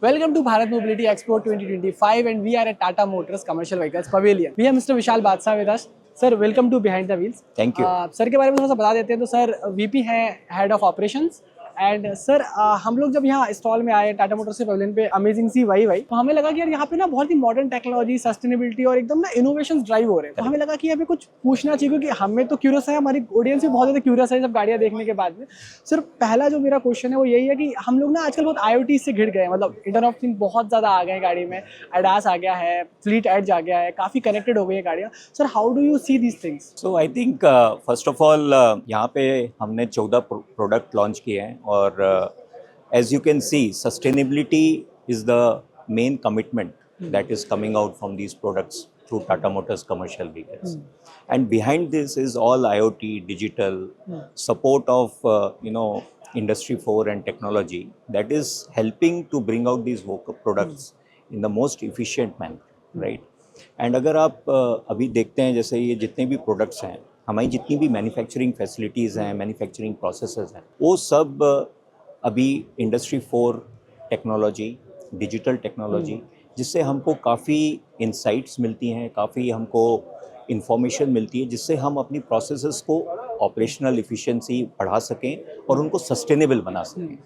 Welcome to Bharat Mobility Expo 2025 and we are at Tata Motors Commercial Vehicles Pavilion. We have Mr. Vishal Badshah with us. Sir, welcome to Behind the Wheels. Thank you. Sir के बारे में थोड़ा सा बता देते हैं तो sir VP हैं head of operations and sir हम लोग जब यहाँ स्टॉल में आए टाटा मोटर्स के पवेलियन पे अमेजिंग सी वाई तो हमें लगा कि यार यहाँ पे ना बहुत ही मॉडर्न टेक्नोलॉजी सस्टेनेबिलिटी और एकदम ना इनोवेशन ड्राइव हो रहे हैं तो हमें लगा कि यहाँ पे कुछ पूछना चाहिए क्योंकि हमें तो क्यूरियस है, हमारी ऑडियंस भी बहुत ज़्यादा क्यूरियस है सब गाड़ियाँ देखने के बाद में। सर पहला जो मेरा क्वेश्चन है वो यही है कि हम लोग ना आजकल बहुत IoT से घिर गए हैं, मतलब इंटरनेट ऑफ थिंग बहुत ज़्यादा आ गए हैं गाड़ी में, एडास आ गया है, फ्लीट एड्ज आ गया है, काफ़ी कनेक्टेड हो गई है गाड़ियाँ। Sir how do you see these things? So I think first of all यहाँ पे हमने 14 प्रोडक्ट लॉन्च किए हैं और as you can see sustainability is the main commitment that is coming out from these products through Tata Motors commercial vehicles. And behind this is all IoT, digital, support of Industry 4 and technology that is helping to bring out these products in the most efficient manner, right? And अगर आप अभी देखते हैं जैसे ये जितने भी products हैं, हमारी जितनी भी मैन्युफैक्चरिंग फैसिलिटीज़ हैं, मैन्युफैक्चरिंग प्रोसेसेस हैं, वो सब अभी इंडस्ट्री 4 टेक्नोलॉजी, डिजिटल टेक्नोलॉजी, जिससे हमको काफ़ी इंसाइट्स मिलती हैं, काफ़ी हमको इंफॉर्मेशन मिलती है, जिससे हम अपनी प्रोसेसेस को ऑपरेशनल एफिशिएंसी बढ़ा सकें और उनको सस्टेनेबल बना सकें।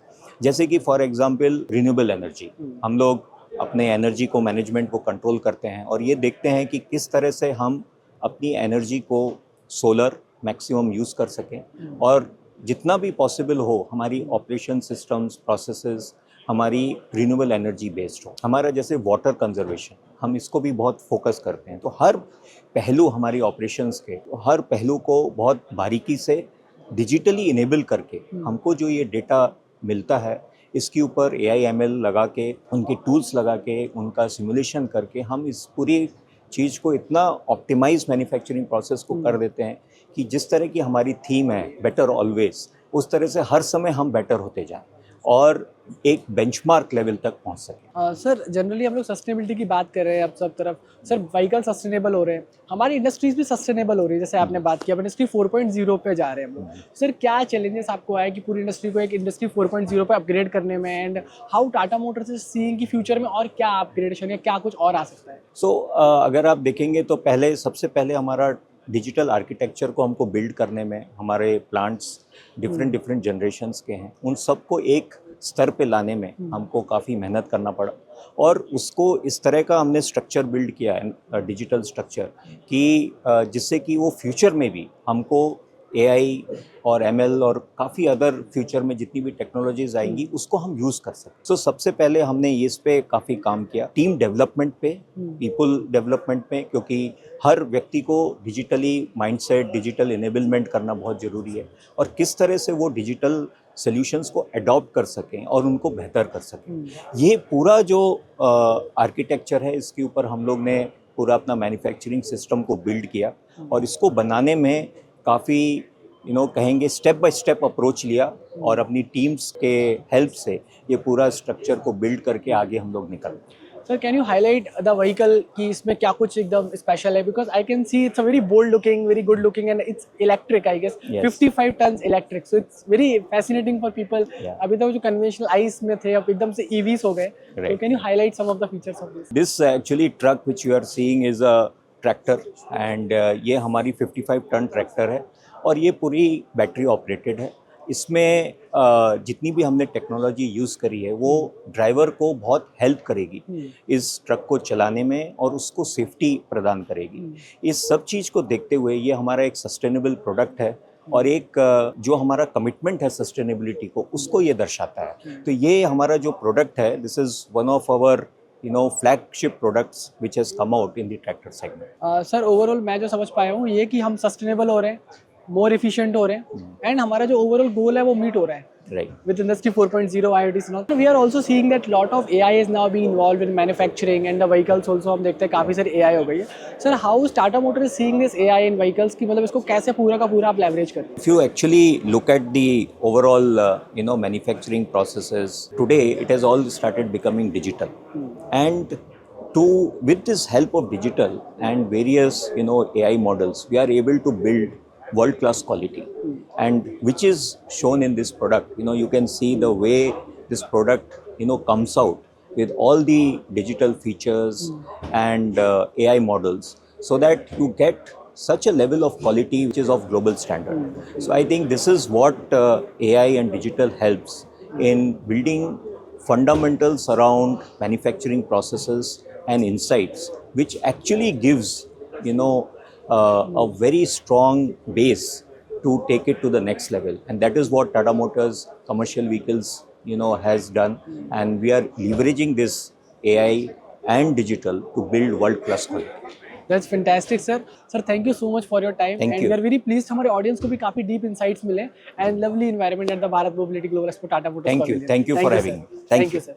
जैसे कि फॉर एग्जांपल रिन्यूएबल एनर्जी, हम लोग अपने एनर्जी को मैनेजमेंट को कंट्रोल करते हैं और ये देखते हैं कि किस तरह से हम अपनी एनर्जी को सोलर मैक्सिमम यूज़ कर सकें और जितना भी पॉसिबल हो हमारी ऑपरेशन सिस्टम्स प्रोसेसेस हमारी रिन्यूएबल एनर्जी बेस्ड हो। हमारा जैसे वाटर कंजर्वेशन, हम इसको भी बहुत फोकस करते हैं, तो हर पहलू हमारी ऑपरेशंस के हर पहलू को बहुत बारीकी से डिजिटली इनेबल करके हमको जो ये डेटा मिलता है इसके ऊपर AI ML लगा के, उनके टूल्स लगा के, उनका सिमुलेशन करके हम इस पूरी चीज़ को इतना ऑप्टिमाइज मैन्युफैक्चरिंग प्रोसेस को कर देते हैं कि जिस तरह की हमारी थीम है बेटर ऑलवेज, उस तरह से हर समय हम बेटर होते जाएं और एक बेंचमार्क लेवल तक पहुंच सके। सर जनरली हम लोग सस्टेनेबिलिटी की बात कर रहे हैं अब सब तरफ। सर व्हीकल सस्टेनेबल हो रहे हैं, हमारी इंडस्ट्रीज भी सस्टेनेबल हो रही है, जैसे आपने बात की अब इंडस्ट्री 4.0 पे जा रहे हैं हम लोग। सर क्या चैलेंजेस आपको आए कि पूरी इंडस्ट्री को एक इंडस्ट्री 4.0 पे अपग्रेड करने में and how Tata Motors is seeing कि फ्यूचर में और क्या अपग्रेडेशन या क्या कुछ और आ सकता है? अगर आप देखेंगे तो सबसे पहले हमारा डिजिटल आर्किटेक्चर को हमको बिल्ड करने में हमारे प्लांट्स डिफरेंट जनरेशंस के हैं, उन सबको एक स्तर पे लाने में हमको काफ़ी मेहनत करना पड़ा और उसको इस तरह का हमने स्ट्रक्चर बिल्ड किया है, डिजिटल स्ट्रक्चर, कि जिससे कि वो फ्यूचर में भी हमको AI और ML और काफ़ी अदर फ्यूचर में जितनी भी टेक्नोलॉजीज आएंगी उसको हम यूज़ कर सकें। सबसे पहले हमने इस पे काफ़ी काम किया, टीम डेवलपमेंट पे, पीपल डेवलपमेंट पे, क्योंकि हर व्यक्ति को डिजिटली माइंडसेट, डिजिटल इनेबलमेंट करना बहुत ज़रूरी है और किस तरह से वो डिजिटल सॉल्यूशंस को अडॉप्ट कर सकें और उनको बेहतर कर सकें। ये पूरा जो आर्किटेक्चर है इसके ऊपर हम लोग ने पूरा अपना मैन्युफैक्चरिंग सिस्टम को बिल्ड किया और इसको बनाने में काफ़ी कहेंगे स्टेप बाय स्टेप अप्रोच लिया और अपनी टीम्स के हेल्प से ये पूरा स्ट्रक्चर को बिल्ड करके आगे हम लोग निकल। Sir can you highlight the vehicle कि इसमें क्या कुछ एकदम स्पेशल है? Because I can see it's a very bold looking, very good looking and it's electric, I guess 55 tons electric, so it's very fascinating for people. अभी तक जो conventional ice में थे अब एकदम से EVs हो गए, so can you highlight some of the features of this? This actually truck which you are seeing is a tractor and ये हमारी 55 टन ट्रैक्टर है और ये पूरी बैटरी ऑपरेटेड है। इसमें जितनी भी हमने टेक्नोलॉजी यूज़ करी है वो ड्राइवर को बहुत हेल्प करेगी इस ट्रक को चलाने में और उसको सेफ्टी प्रदान करेगी। इस सब चीज़ को देखते हुए ये हमारा एक सस्टेनेबल प्रोडक्ट है और एक जो हमारा कमिटमेंट है सस्टेनेबिलिटी को उसको ये दर्शाता है। तो ये हमारा जो प्रोडक्ट है, this is one of our flagship products which has come out in the tractor segment. Sir overall मैं जो समझ पाया हूँ ये कि हम सस्टेनेबल हो रहे हैं, मोर एफिशिएंट हो रहे हैं एंड हमारा जो ओवरऑल गोल है वो मीट हो रहा है with industry 4.0 IoT and all. We are also seeing that lot of AI is now being involved in manufacturing and the vehicles also हम देखते हैं काफ़ी सारी AI हो गई है। Sir, how is Tata Motors is seeing this AI in vehicles कि मतलब इसको कैसे पूरा का पूरा आप leverage करते हैं? If you actually look at the overall manufacturing processes today, it has all started becoming digital and with this help of digital and various AI models, we are able to build world-class quality, and which is shown in this product. You can see the way this product comes out with all the digital features and AI models, so that you get such a level of quality which is of global standard. So I think this is what AI and digital helps in building fundamentals around manufacturing processes and insights, which actually gives, you know, a very strong base to take it to the next level. And that is what Tata Motors commercial vehicles, you know, has done. And we are leveraging this AI and digital to build world class quality. That's fantastic sir. Sir thank you so much for your time Thank and you. We are very pleased हमारे audience को भी काफी deep insights मिले and lovely environment at the Bharat mobility global expo Tata motors. Thank you for having me. Thank thank you you. Sir.